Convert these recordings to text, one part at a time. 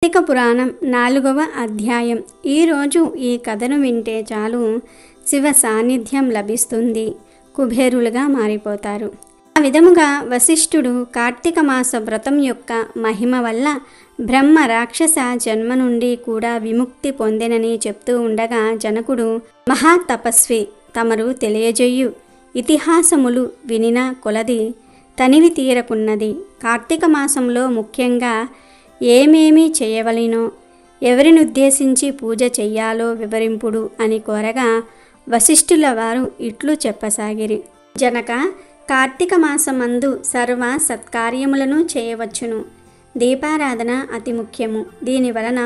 కార్తీక పురాణం 4వ అధ్యాయం. ఈరోజు ఈ కథను వింటే చాలు శివ సాన్నిధ్యం లభిస్తుంది, కుబేరులుగా మారిపోతారు. ఆ విధముగా వశిష్ఠుడు కార్తీక మాస వ్రతం యొక్క మహిమ వల్ల బ్రహ్మ రాక్షస జన్మ నుండి కూడా విముక్తి పొందెనని చెప్తూ ఉండగా జనకుడు, మహాతపస్వి, తమరు తెలియజేయు ఇతిహాసములు వినిన కొలది తనివి తీరకున్నది. కార్తీక మాసంలో ముఖ్యంగా ఏమేమి చేయవలెనో, ఎవరినుద్దేశించి పూజ చెయ్యాలో వివరింపుడు అని కోరగా వశిష్ఠుల వారు ఇట్లు చెప్పసాగిరి. జనక, కార్తీక మాసమందు సర్వ సత్కార్యములను చేయవచ్చును. దీపారాధన అతి ముఖ్యము. దీని వలన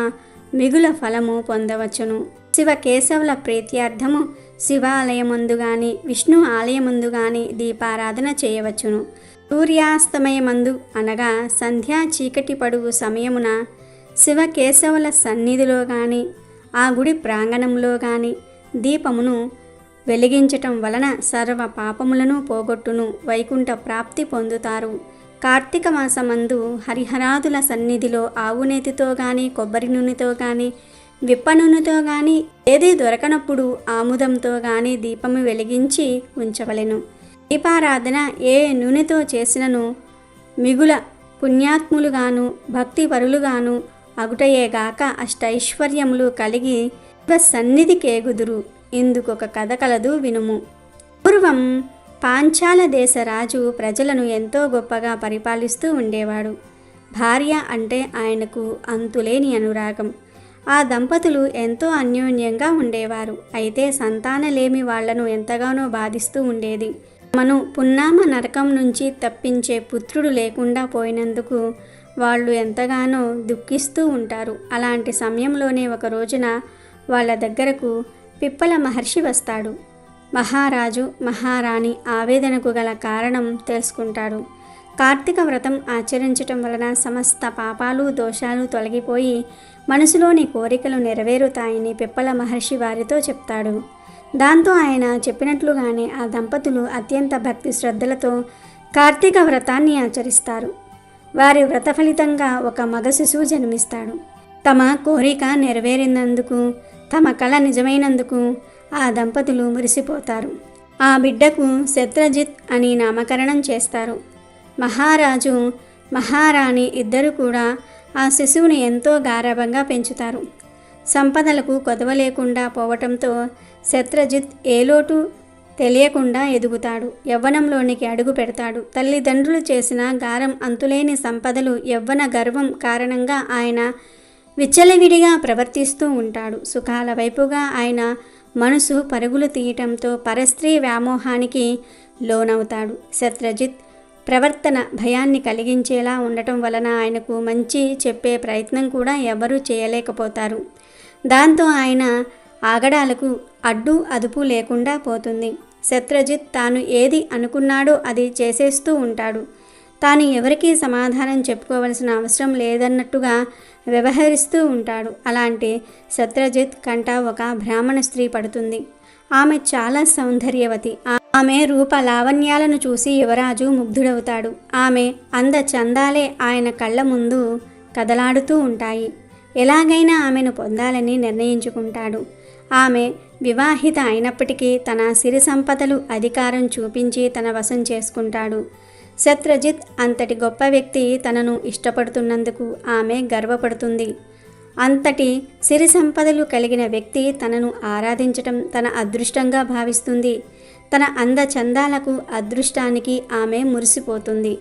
మిగుల ఫలము పొందవచ్చును. శివ కేశవుల ప్రీత్యార్థము శివాలయమందు గాని విష్ణు ఆలయమందు గాని దీపారాధన చేయవచ్చును. సూర్యాస్తమయమందు అనగా సంధ్యా చీకటి పడువు సమయమున శివకేశవుల సన్నిధిలో గాని ఆ గుడి ప్రాంగణంలో గాని దీపమును వెలిగించటం వలన సర్వ పాపములను పోగొట్టును, వైకుంఠ ప్రాప్తి పొందుతారు. కార్తీక మాసమందు హరిహరాదుల సన్నిధిలో ఆవునేతితో గాని కొబ్బరి నూనెతో గాని విప్ప నూనెతో గాని ఏది దొరకనప్పుడు ఆముదంతో గాని దీపము వెలిగించి ఉంచవలెను. దీపారాధన ఏ నూనెతో చేసినను మిగుల పుణ్యాత్ములుగాను భక్తిపరులుగాను అగుటయేగాక అష్టైశ్వర్యములు కలిగి సన్నిధికేగుదురు. ఇందుకొక కథ కలదు, వినుము. పూర్వం పాంచాల దేశ రాజు ప్రజలను ఎంతో గొప్పగా పరిపాలిస్తూ ఉండేవాడు. భార్య అంటే ఆయనకు అంతులేని అనురాగం. ఆ దంపతులు ఎంతో అన్యోన్యంగా ఉండేవారు. అయితే సంతానలేమి వాళ్లను ఎంతగానో బాధిస్తూ ఉండేది. తమను పున్నామ నరకం నుంచి తప్పించే పుత్రుడు లేకుండా పోయినందుకు వాళ్ళు ఎంతగానో దుఃఖిస్తూ ఉంటారు. అలాంటి సమయంలోనే ఒక రోజున వాళ్ళ దగ్గరకు పిప్పల మహర్షి వస్తాడు. మహారాజు మహారాణి ఆవేదనకు గల కారణం తెలుసుకుంటాడు. కార్తీక వ్రతం ఆచరించటం వలన సమస్త పాపాలు దోషాలు తొలగిపోయి మనసులోని కోరికలు నెరవేరుతాయని పిప్పల మహర్షి వారితో చెప్తాడు. దాంతో ఆయన చెప్పినట్లుగానే ఆ దంపతులు అత్యంత భక్తి శ్రద్ధలతో కార్తీక వ్రతాన్ని ఆచరిస్తారు. వారి వ్రత ఫలితంగా ఒక మగ శిశువు జన్మిస్తాడు. తమ కోరిక నెరవేరినందుకు, తమ కళ నిజమైనందుకు ఆ దంపతులు మురిసిపోతారు. ఆ బిడ్డకు శత్రజిత్ అని నామకరణం చేస్తారు. మహారాజు మహారాణి ఇద్దరు కూడా ఆ శిశువుని ఎంతో గారాబంగా పెంచుతారు. సంపదలకు కొదవ లేకుండా పోవటంతో శత్రజిత్ ఏ లోటు తెలియకుండా ఎదుగుతాడు. యవ్వనంలోనికి అడుగు పెడతాడు. తల్లిదండ్రులు చేసిన గారం అంతులేని సంపదలు, యవ్వన గర్వం కారణంగా ఆయన విచ్చలవిడిగా ప్రవర్తిస్తూ ఉంటాడు. సుఖాల వైపుగా ఆయన మనసు పరుగులు తీయటంతో పరస్త్రీ వ్యామోహానికి లోనవుతాడు. శత్రజిత్ ప్రవర్తన భయాన్ని కలిగించేలా ఉండటం వలన ఆయనకు మంచి చెప్పే ప్రయత్నం కూడా ఎవరూ చేయలేకపోతారు. దాంతో ఆయన ఆగడాలకు అడ్డు అదుపు లేకుండా పోతుంది. శత్రజిత్ తాను ఏది అనుకున్నాడో అది చేసేస్తూ ఉంటాడు. తాను ఎవరికీ సమాధానం చెప్పుకోవలసిన అవసరం లేదన్నట్టుగా వ్యవహరిస్తూ ఉంటాడు. అలాంటి శత్రజిత్ కంట ఒక బ్రాహ్మణ స్త్రీ పడుతుంది. ఆమె చాలా సౌందర్యవతి. ఆమె రూప లావణ్యాలను చూసి యువరాజు ముగ్ధుడవుతాడు. ఆమె అంద చందాలే ఆయన కళ్ళ ముందు కదలాడుతూ ఉంటాయి. ఎలాగైనా ఆమెను పొందాలని నిర్ణయించుకుంటాడు. ఆమె వివాహిత అయినప్పటికీ తన సిరి సంపదలు అధికారం చూపించి తన వశం చేసుకుంటాడు. శత్రజిత్ అంతటి గొప్ప వ్యక్తి తనను ఇష్టపడుతున్నందుకు ఆమె గర్వపడుతుంది. అంతటి సిరి సంపదలు కలిగిన వ్యక్తి తనను ఆరాధించటం తన అదృష్టంగా భావిస్తుంది. తన అందచందాలకు అదృష్టానికి ఆమె మురిసిపోతుంది.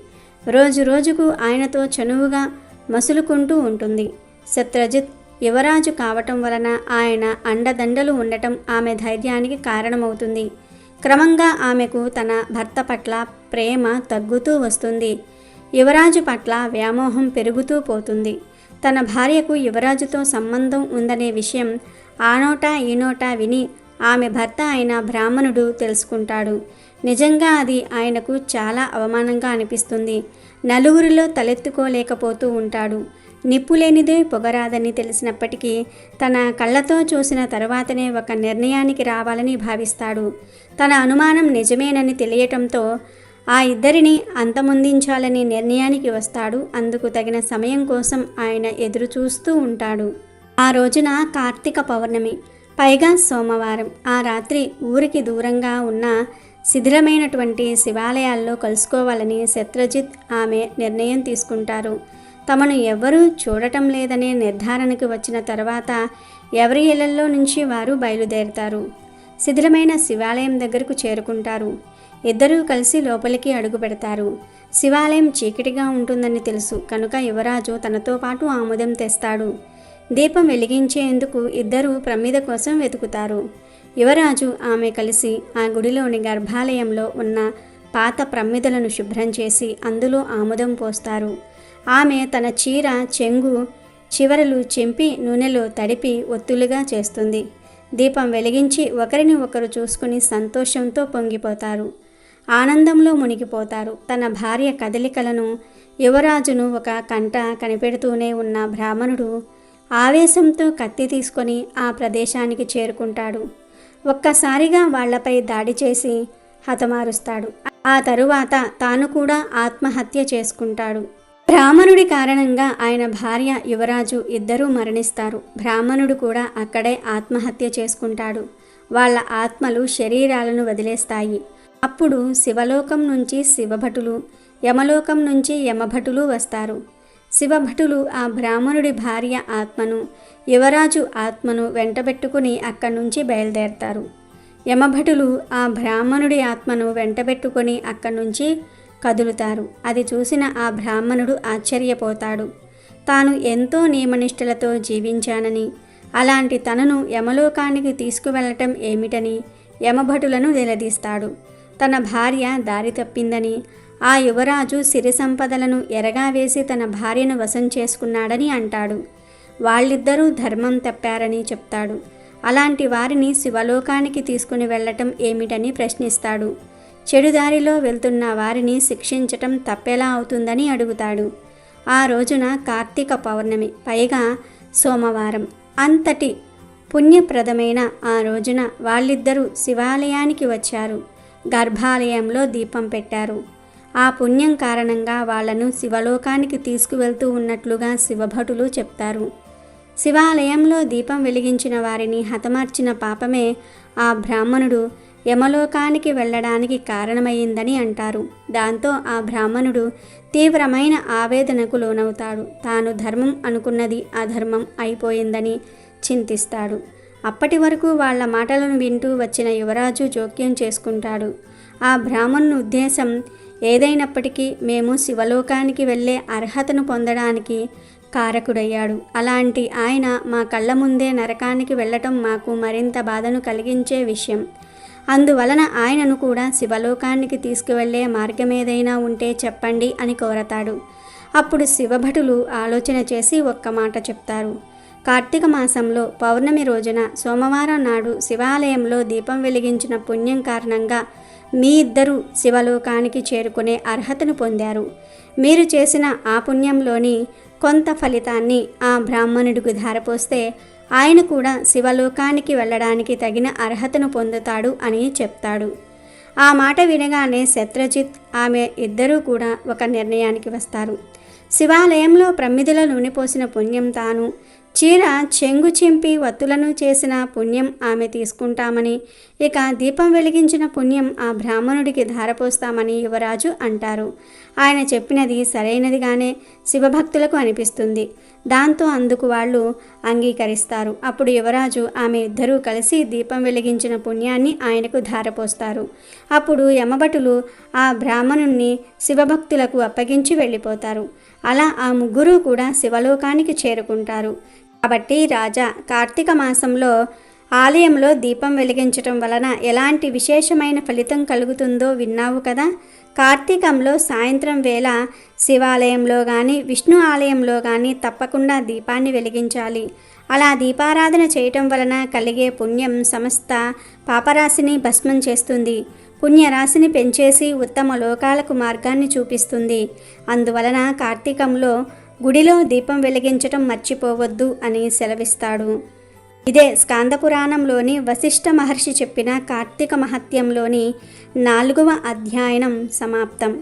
రోజు రోజుకు ఆయనతో చనువుగా మసులుకుంటూ ఉంటుంది. శత్రజిత్ యువరాజు కావటం వలన ఆయన అండదండలు ఉండటం ఆమె ధైర్యానికి కారణమవుతుంది. క్రమంగా ఆమెకు తన భర్త పట్ల ప్రేమ తగ్గుతూ వస్తుంది. యువరాజు పట్ల వ్యామోహం పెరుగుతూ పోతుంది. తన భార్యకు యువరాజుతో సంబంధం ఉందనే విషయం ఆ నోట ఈ నోట విని ఆమె భర్త అయిన బ్రాహ్మణుడు తెలుసుకుంటాడు. నిజంగా అది ఆయనకు చాలా అవమానంగా అనిపిస్తుంది. నలుగురిలో తలెత్తుకోలేకపోతూ ఉంటాడు. నిప్పులేనిదే పొగరాదని తెలిసినప్పటికీ తన కళ్ళతో చూసిన తరువాతనే ఒక నిర్ణయానికి రావాలని భావిస్తాడు. తన అనుమానం నిజమేనని తెలియటంతో ఆ ఇద్దరిని అంతమొందించాలని నిర్ణయానికి వస్తాడు. అందుకు తగిన సమయం కోసం ఆయన ఎదురు చూస్తూ ఉంటాడు. ఆ రోజున కార్తీక పౌర్ణమి, పైగా సోమవారం. ఆ రాత్రి ఊరికి దూరంగా ఉన్న శిథిలమైనటువంటి శివాలయాల్లో కలుసుకోవాలని శత్రుజిత్ ఆమె నిర్ణయం తీసుకుంటారు. తమను ఎవ్వరూ చూడటం లేదనే నిర్ధారణకు వచ్చిన తర్వాత ఎవరి ఇళ్లలో నుంచి వారు బయలుదేరుతారు. శిథిలమైన శివాలయం దగ్గరకు చేరుకుంటారు. ఇద్దరూ కలిసి లోపలికి అడుగు పెడతారు. శివాలయం చీకటిగా ఉంటుందని తెలుసు కనుక యువరాజు తనతో పాటు ఆముదం తెస్తాడు. దీపం వెలిగించేందుకు ఇద్దరూ ప్రమిద కోసం వెతుకుతారు. యువరాజు ఆమె కలిసి ఆ గుడిలోని గర్భాలయంలో ఉన్న పాత ప్రమిదలను శుభ్రం చేసి అందులో ఆముదం పోస్తారు. ఆమె తన చీర చెంగు చివరలు చెంపి నూనెలో తడిపి ఒత్తులుగా చేస్తుంది. దీపం వెలిగించి ఒకరిని ఒకరు చూసుకుని సంతోషంతో పొంగిపోతారు. ఆనందంలో మునిగిపోతారు. తన భార్య కదలికలను యువరాజును ఒక కంట కనిపెడుతూనే ఉన్న బ్రాహ్మణుడు ఆవేశంతో కత్తి తీసుకొని ఆ ప్రదేశానికి చేరుకుంటాడు. ఒక్కసారిగా వాళ్లపై దాడి చేసి హతమారుస్తాడు. ఆ తరువాత తాను కూడా ఆత్మహత్య చేసుకుంటాడు. బ్రాహ్మణుడి కారణంగా ఆయన భార్య యువరాజు ఇద్దరూ మరణిస్తారు. బ్రాహ్మణుడు కూడా అక్కడే ఆత్మహత్య చేసుకుంటాడు. వాళ్ళ ఆత్మలు శరీరాలను వదిలేస్తాయి. అప్పుడు శివలోకం నుంచి శివభటులు, యమలోకం నుంచి యమభటులు వస్తారు. శివభటులు ఆ బ్రాహ్మణుడి భార్య ఆత్మను, యువరాజు ఆత్మను వెంటబెట్టుకుని అక్కడి నుంచి బయలుదేరతారు. యమభటులు ఆ బ్రాహ్మణుడి ఆత్మను వెంటబెట్టుకొని అక్కడి నుంచి కదులుతారు. అది చూసిన ఆ బ్రాహ్మణుడు ఆశ్చర్యపోతాడు. తాను ఎంతో నియమనిష్టలతో జీవించానని, అలాంటి తనను యమలోకానికి తీసుకువెళ్ళటం ఏమిటని యమభటులను నిలదీస్తాడు. తన భార్య దారి తప్పిందని, ఆ యువరాజు సిరి సంపదలను ఎరగా వేసి తన భార్యను వశం చేసుకున్నాడని అంటాడు. వాళ్ళిద్దరూ ధర్మం తప్పారని చెప్తాడు. అలాంటి వారిని శివలోకానికి తీసుకుని వెళ్ళటం ఏమిటని ప్రశ్నిస్తాడు. చెడుదారిలో వెళ్తున్న వారిని శిక్షించటం తప్పెలా అవుతుందని అడుగుతాడు. ఆ రోజున కార్తీక పౌర్ణమి, పైగా సోమవారం. అంతటి పుణ్యప్రదమైన ఆ రోజున వాళ్ళిద్దరూ శివాలయానికి వచ్చారు. గర్భాలయంలో దీపం పెట్టారు. ఆ పుణ్యం కారణంగా వాళ్లను శివలోకానికి తీసుకువెళ్తూ ఉన్నట్లుగా శివభటులు చెప్తారు. శివాలయంలో దీపం వెలిగించిన వారిని హతమార్చిన పాపమే ఆ బ్రాహ్మణుడు యమలోకానికి వెళ్ళడానికి కారణమయ్యిందని అంటారు. దాంతో ఆ బ్రాహ్మణుడు తీవ్రమైన ఆవేదనకు లోనవుతాడు. తాను ధర్మం అనుకున్నది అధర్మం అయిపోయిందని చింతిస్తాడు. అప్పటి వరకు వాళ్ల మాటలను వింటూ వచ్చిన యువరాజు జోక్యం చేసుకుంటాడు. ఆ బ్రాహ్మణుని ఉద్దేశం ఏదైనప్పటికీ మేము శివలోకానికి వెళ్ళే అర్హతను పొందడానికి కారకుడయ్యాడు. అలాంటి ఆయన మా కళ్ళ ముందే నరకానికి వెళ్ళటం మాకు మరింత బాధను కలిగించే విషయం. అందువలన ఆయనను కూడా శివలోకానికి తీసుకువెళ్లే మార్గమేదైనా ఉంటే చెప్పండి అని కోరతాడు. అప్పుడు శివభటులు ఆలోచన చేసి ఒక్క మాట చెప్తారు. కార్తీక మాసంలో పౌర్ణమి రోజున సోమవారం నాడు శివాలయంలో దీపం వెలిగించిన పుణ్యం కారణంగా మీ ఇద్దరూ శివలోకానికి చేరుకునే అర్హతను పొందారు. మీరు చేసిన ఆ పుణ్యంలోని కొంత ఫలితాన్ని ఆ బ్రాహ్మణుడికి ధారపోస్తే ఆయన కూడా శివలోకానికి వెళ్ళడానికి తగిన అర్హతను పొందుతాడు అని చెప్తాడు. ఆ మాట వినగానే శత్రుజిత్ ఆమె ఇద్దరూ కూడా ఒక నిర్ణయానికి వస్తారు. శివాలయంలో ప్రమిదలో నూనె పోసిన పుణ్యం తాను, చీర చెంగు చింపి వత్తులను చేసిన పుణ్యం ఆమె తీసుకుంటామని, ఇక దీపం వెలిగించిన పుణ్యం ఆ బ్రాహ్మణుడికి ధారపోస్తామని యువరాజు అంటారు. ఆయన చెప్పినది సరైనదిగానే శివభక్తులకు అనిపిస్తుంది. దాంతో అందుకు వాళ్ళు అంగీకరిస్తారు. అప్పుడు యువరాజు ఆమె ఇద్దరూ కలిసి దీపం వెలిగించిన పుణ్యాన్ని ఆయనకు ధారపోస్తారు. అప్పుడు యమభటులు ఆ బ్రాహ్మణుణ్ణి శివభక్తులకు అప్పగించి వెళ్ళిపోతారు. అలా ఆ ముగ్గురు కూడా శివలోకానికి చేరుకుంటారు. కాబట్టి రాజా, కార్తీక మాసంలో ఆలయంలో దీపం వెలిగించటం వలన ఎలాంటి విశేషమైన ఫలితం కలుగుతుందో విన్నావు కదా. కార్తీకంలో సాయంత్రం వేళ శివాలయంలో కానీ విష్ణు ఆలయంలో కానీ తప్పకుండా దీపాన్ని వెలిగించాలి. అలా దీపారాధన చేయటం వలన కలిగే పుణ్యం సమస్త పాపరాశిని భస్మం చేస్తుంది. పుణ్యరాశిని పెంచేసి ఉత్తమ లోకాలకు మార్గాన్ని చూపిస్తుంది. అందువలన కార్తీకంలో గుడిలో దీపం వెలిగించటం మర్చిపోవద్దు అని సెలవిస్తాడు. ఇదే స్కాంద పురాణంలోని వశిష్ఠ మహర్షి చెప్పిన కార్తీక మహత్యంలోని 4వ అధ్యాయం సమాప్తం.